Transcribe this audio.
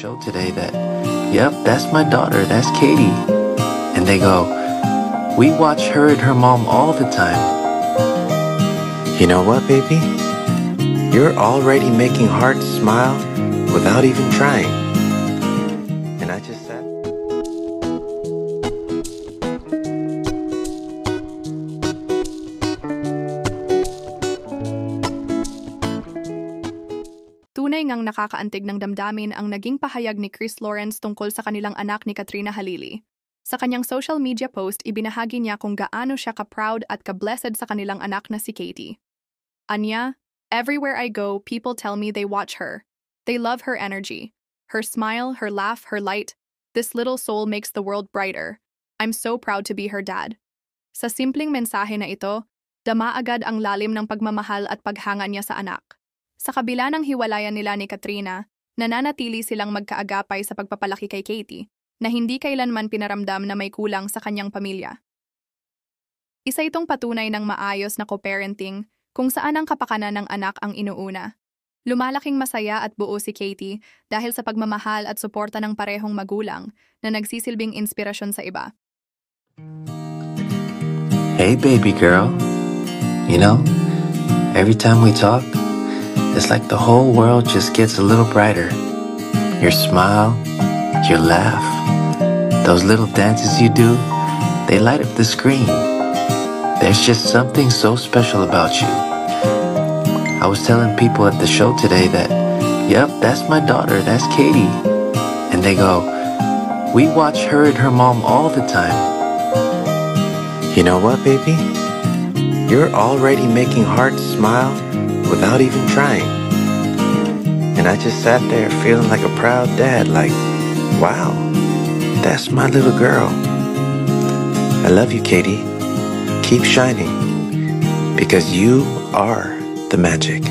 show today that, yep, that's my daughter, that's Katie. And they go, we watch her and her mom all the time. You know what, baby? You're already making hearts smile without even trying. And I just said... Tunay ngang nakakaantig ng damdamin ang naging pahayag ni Chris Lawrence tungkol sa kanilang anak ni Katrina Halili. Sa kanyang social media post, ibinahagi niya kung gaano siya ka-proud at ka-blessed sa kanilang anak na si Katie. Anya, everywhere I go, people tell me they watch her. They love her energy. Her smile, her laugh, her light. This little soul makes the world brighter. I'm so proud to be her dad. Sa simpleng mensahe na ito, dama agad ang lalim ng pagmamahal at paghanga niya sa anak. Sa kabila ng hiwalayan nila ni Katrina, nananatili silang magkaagapay sa pagpapalaki kay Katie na hindi kailanman pinaramdam na may kulang sa kanyang pamilya. Isa itong patunay ng maayos na co-parenting kung saan ang kapakanan ng anak ang inuuna. Lumalaking masaya at buo si Katie dahil sa pagmamahal at suporta ng parehong magulang na nagsisilbing inspirasyon sa iba. Hey, baby girl. You know, every time we talk, it's like the whole world just gets a little brighter. Your smile, your laugh, those little dances you do, they light up the screen. There's just something so special about you. I was telling people at the show today that, yep, that's my daughter, that's Katie. And they go, we watch her and her mom all the time. You know what, baby? You're already making hearts smile without even trying. And I just sat there feeling like a proud dad, like, wow, that's my little girl. I love you, Katie. Keep shining, because you are the magic.